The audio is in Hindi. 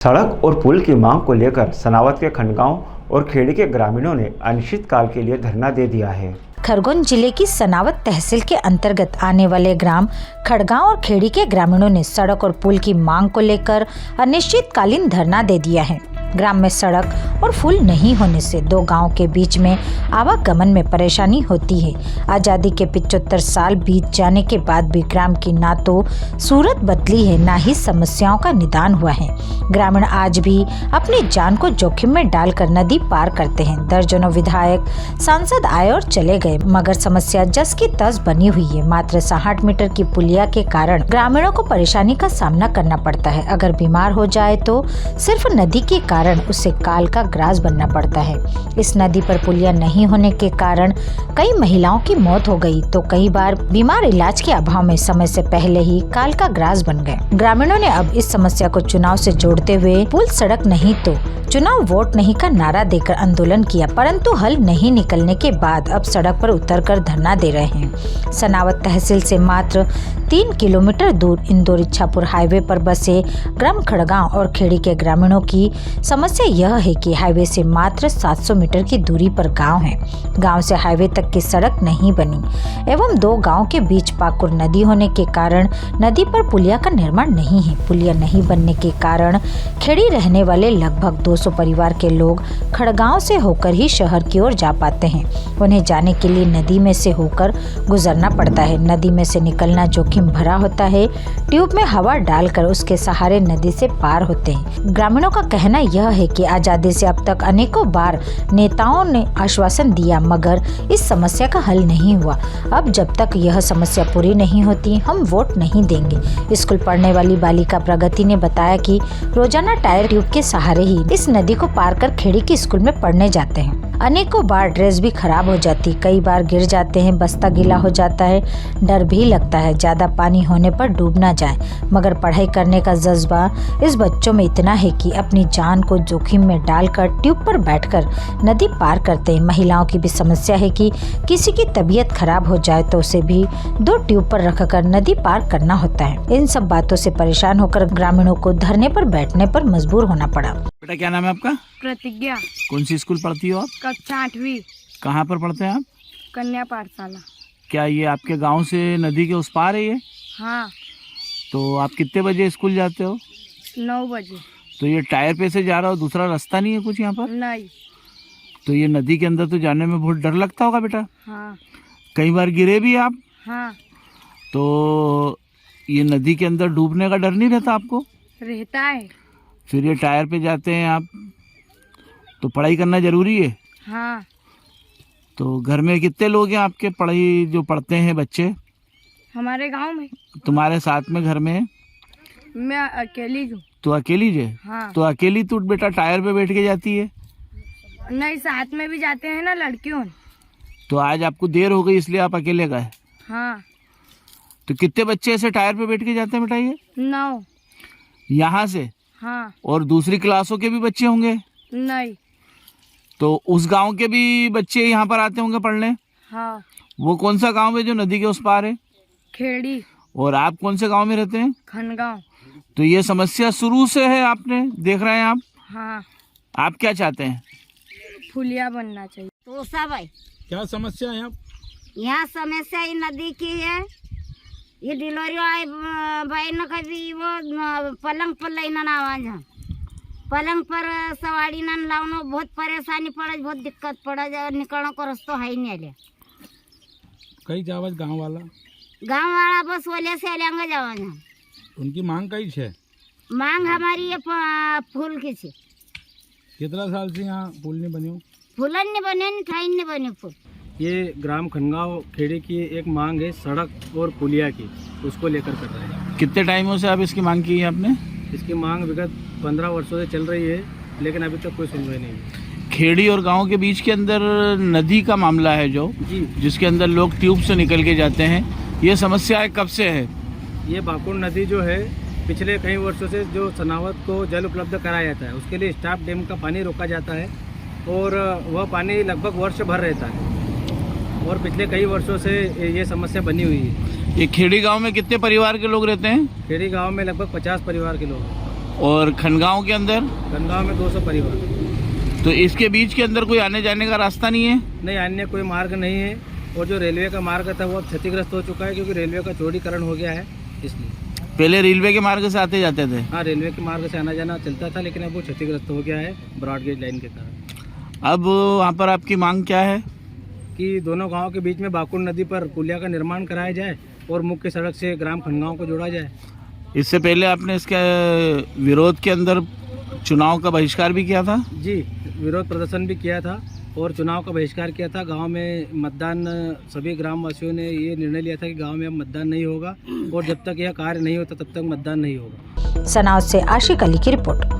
सड़क और पुल की मांग को लेकर सनावद के खंडगांव और खेड़ी के ग्रामीणों ने अनिश्चितकाल के लिए धरना दे दिया है। खरगोन जिले की सनावद तहसील के अंतर्गत आने वाले ग्राम खड़गांव और खेड़ी के ग्रामीणों ने सड़क और पुल की मांग को लेकर अनिश्चितकालीन धरना दे दिया है। ग्राम में सड़क और पुल नहीं होने से दो गांव के बीच में आवागमन में परेशानी होती है। आज़ादी के 75 साल बीत जाने के बाद भी ग्राम की ना तो सूरत बदली है, ना ही समस्याओं का निदान हुआ है। ग्रामीण आज भी अपनी जान को जोखिम में डालकर नदी पार करते हैं। दर्जनों विधायक सांसद आए और चले गए, मगर समस्या जस की तस बनी हुई है। मात्र 60 मीटर की पुलिया के कारण ग्रामीणों को परेशानी का सामना करना पड़ता है। अगर बीमार हो जाए तो सिर्फ नदी के कारण उसे काल का ग्रास बनना पड़ता है। इस नदी पर पुलिया नहीं होने के कारण कई महिलाओं की मौत हो गई, तो कई बार बीमार इलाज के अभाव में समय से पहले ही काल का ग्रास बन गए। ग्रामीणों ने अब इस समस्या को चुनाव से जोड़ते हुए पुल सड़क नहीं तो चुनाव वोट नहीं का नारा देकर आंदोलन किया, परंतु हल नहीं निकलने के बाद अब सड़क पर उतरकर धरना दे रहे हैं। सनावद तहसील से मात्र 3 किलोमीटर दूर इंदौर इच्छापुर हाईवे पर बसे ग्राम खड़गांव और खेड़ी के ग्रामीणों की समस्या यह है कि हाईवे से मात्र 700 मीटर की दूरी पर गांव है। गांव से हाईवे तक की सड़क नहीं बनी एवं दो गांव के बीच पाकुर नदी होने के कारण नदी पर पुलिया का निर्माण नहीं है। पुलिया नहीं बनने के कारण खेड़ी रहने वाले लगभग 200 परिवार के लोग खड़गांव से होकर ही शहर की ओर जा पाते हैं। उन्हें जाने के लिए नदी में से होकर गुजरना पड़ता है। नदी में से निकलना जोखिम भरा होता है। ट्यूब में हवा डालकर उसके सहारे नदी से पार होते हैं। ग्रामीणों का कहना यह है कि आजादी से अब तक अनेकों बार नेताओं ने आश्वासन दिया, मगर इस समस्या का हल नहीं हुआ। अब जब तक यह समस्या पूरी नहीं होती, हम वोट नहीं देंगे। स्कूल पढ़ने वाली बालिका प्रगति ने बताया कि रोजाना टायर ट्यूब के सहारे ही इस नदी को पार कर खेड़ी की स्कूल में पढ़ने जाते हैं। अनेकों बार ड्रेस भी खराब हो जाती, कई बार गिर जाते हैं, बस्ता गीला हो जाता है। डर भी लगता है ज्यादा पानी होने पर डूब ना जाए, मगर पढ़ाई करने का जज्बा इस बच्चों में इतना है कि अपनी जान को जोखिम में डालकर ट्यूब पर बैठकर नदी पार करते हैं। महिलाओं की भी समस्या है कि किसी की तबीयत खराब हो जाए तो उसे भी 2 ट्यूब पर रखकर नदी पार करना होता है। इन सब बातों से परेशान होकर ग्रामीणों को धरने पर बैठने पर मजबूर होना पड़ा। बेटा क्या नाम है आपका? प्रतिज्ञा। कौन सी स्कूल पढ़ती हो आप? कक्षा 8वीं। कहाँ पर पढ़ते हैं आप? कन्या पाठशाला। क्या ये आपके गांव से नदी के उस पार है ये? हाँ। तो आप कितने बजे स्कूल जाते हो? 9 बजे। तो ये टायर पे से जा रहा हो, दूसरा रास्ता नहीं है कुछ यहाँ पर? नहीं। तो ये नदी के अंदर तो जाने में बहुत डर लगता होगा बेटा? हाँ। कई बार गिरे भी आप? हाँ। तो ये नदी के अंदर डूबने का डर नहीं रहता आपको? रहता है। फिर ये टायर पे जाते हैं आप, तो पढ़ाई करना जरूरी है? हाँ। तो घर में कितने लोग हैं आपके पढ़ाई जो पढ़ते हैं बच्चे? हमारे गांव में तुम्हारे साथ में घर में? मैं अकेली हूँ। तो अकेली जे? हाँ। तो अकेली तू बेटा टायर पे बैठ के जाती है? नहीं, साथ में भी जाते हैं ना लड़कियों। तो आज आपको देर हो गई इसलिए आप अकेले गए? हाँ। तो कितने बच्चे ऐसे टायर पे बैठ के जाते हैं बेटा ये? 9। यहाँ से? हाँ। और दूसरी क्लासों के भी बच्चे होंगे? नहीं। तो उस गांव के भी बच्चे यहाँ पर आते होंगे पढ़ने? हाँ। वो कौन सा गांव है जो नदी के उस पार है? खेड़ी। और आप कौन से गांव में रहते हैं? खंडगांव। तो ये समस्या शुरू से है, आपने देख रहे हैं आप? हाँ। आप क्या चाहते हैं? पुलिया बनना चाहिए। तो सब है। क्या समस्या है? यहाँ समस्या ही नदी की है। ये डिलीवरी वाले बहन का भी वो पलंग पर लेना ना आवाज है। पलंग पर सवारी ना लावनो बहुत परेशानी पड़े, बहुत दिक्कत पड़ा जाए। निकलने को रास्ता है ही नहीं आले। कई जावज गांव वाला बस वाले से लेंगे जावा है। उनकी मांग कई है? मांग हमारी ये फूल की थी। कितना साल से यहाँ पुल नहीं बनी? फूलन नहीं बने, नहीं ठाइन नहीं बने फूल। ये ग्राम खंडगांव खेड़ी की एक मांग है सड़क और पुलिया की, उसको लेकर कर रहे हैं। कितने टाइमों से आप इसकी मांग की है आपने? इसकी मांग विगत 15 वर्षों से चल रही है, लेकिन अभी तक कोई सुनवाई नहीं है। खेड़ी और गांव के बीच के अंदर नदी का मामला है जो जी, जिसके अंदर लोग ट्यूब से निकल के जाते हैं, ये समस्या कब से है? ये बाकुर नदी जो है पिछले कई वर्षों से जो सनावद को जल उपलब्ध कराया जाता है, उसके लिए स्टाफ डैम का पानी रोका जाता है और वह पानी लगभग वर्ष भर रहता है। और पिछले कई वर्षों से ये समस्या बनी हुई है। ये खेड़ी गांव में कितने परिवार के लोग रहते हैं? खेड़ी गांव में लगभग 50 परिवार के लोग हैं। और खनगांव के अंदर? गंगाव में 200 परिवार। तो इसके बीच के अंदर कोई आने जाने का रास्ता नहीं है? नहीं, अन्य कोई मार्ग नहीं है। और जो रेलवे का मार्ग था वो अब क्षतिग्रस्त हो चुका है, क्योंकि रेलवे का चौड़ीकरण हो गया है, इसलिए। पहले रेलवे के मार्ग से आते जाते थे? हाँ, रेलवे के मार्ग से आना जाना चलता था, लेकिन अब वो क्षतिग्रस्त हो गया है ब्रॉड गेज लाइन के कारण। अब वहाँ पर आपकी मांग क्या है? कि दोनों गांव के बीच में बाकुड़ नदी पर पुलिया का निर्माण कराया जाए और मुख्य सड़क से ग्राम खनगांव को जोड़ा जाए। इससे पहले आपने इसके विरोध के अंदर चुनाव का बहिष्कार भी किया था? जी, विरोध प्रदर्शन भी किया था और चुनाव का बहिष्कार किया था। गांव में मतदान, सभी ग्रामवासियों ने ये निर्णय लिया था कि गांव में अब मतदान नहीं होगा और जब तक यह कार्य नहीं होता तब तक मतदान नहीं होगा। सनावत से आशिक अली की रिपोर्ट।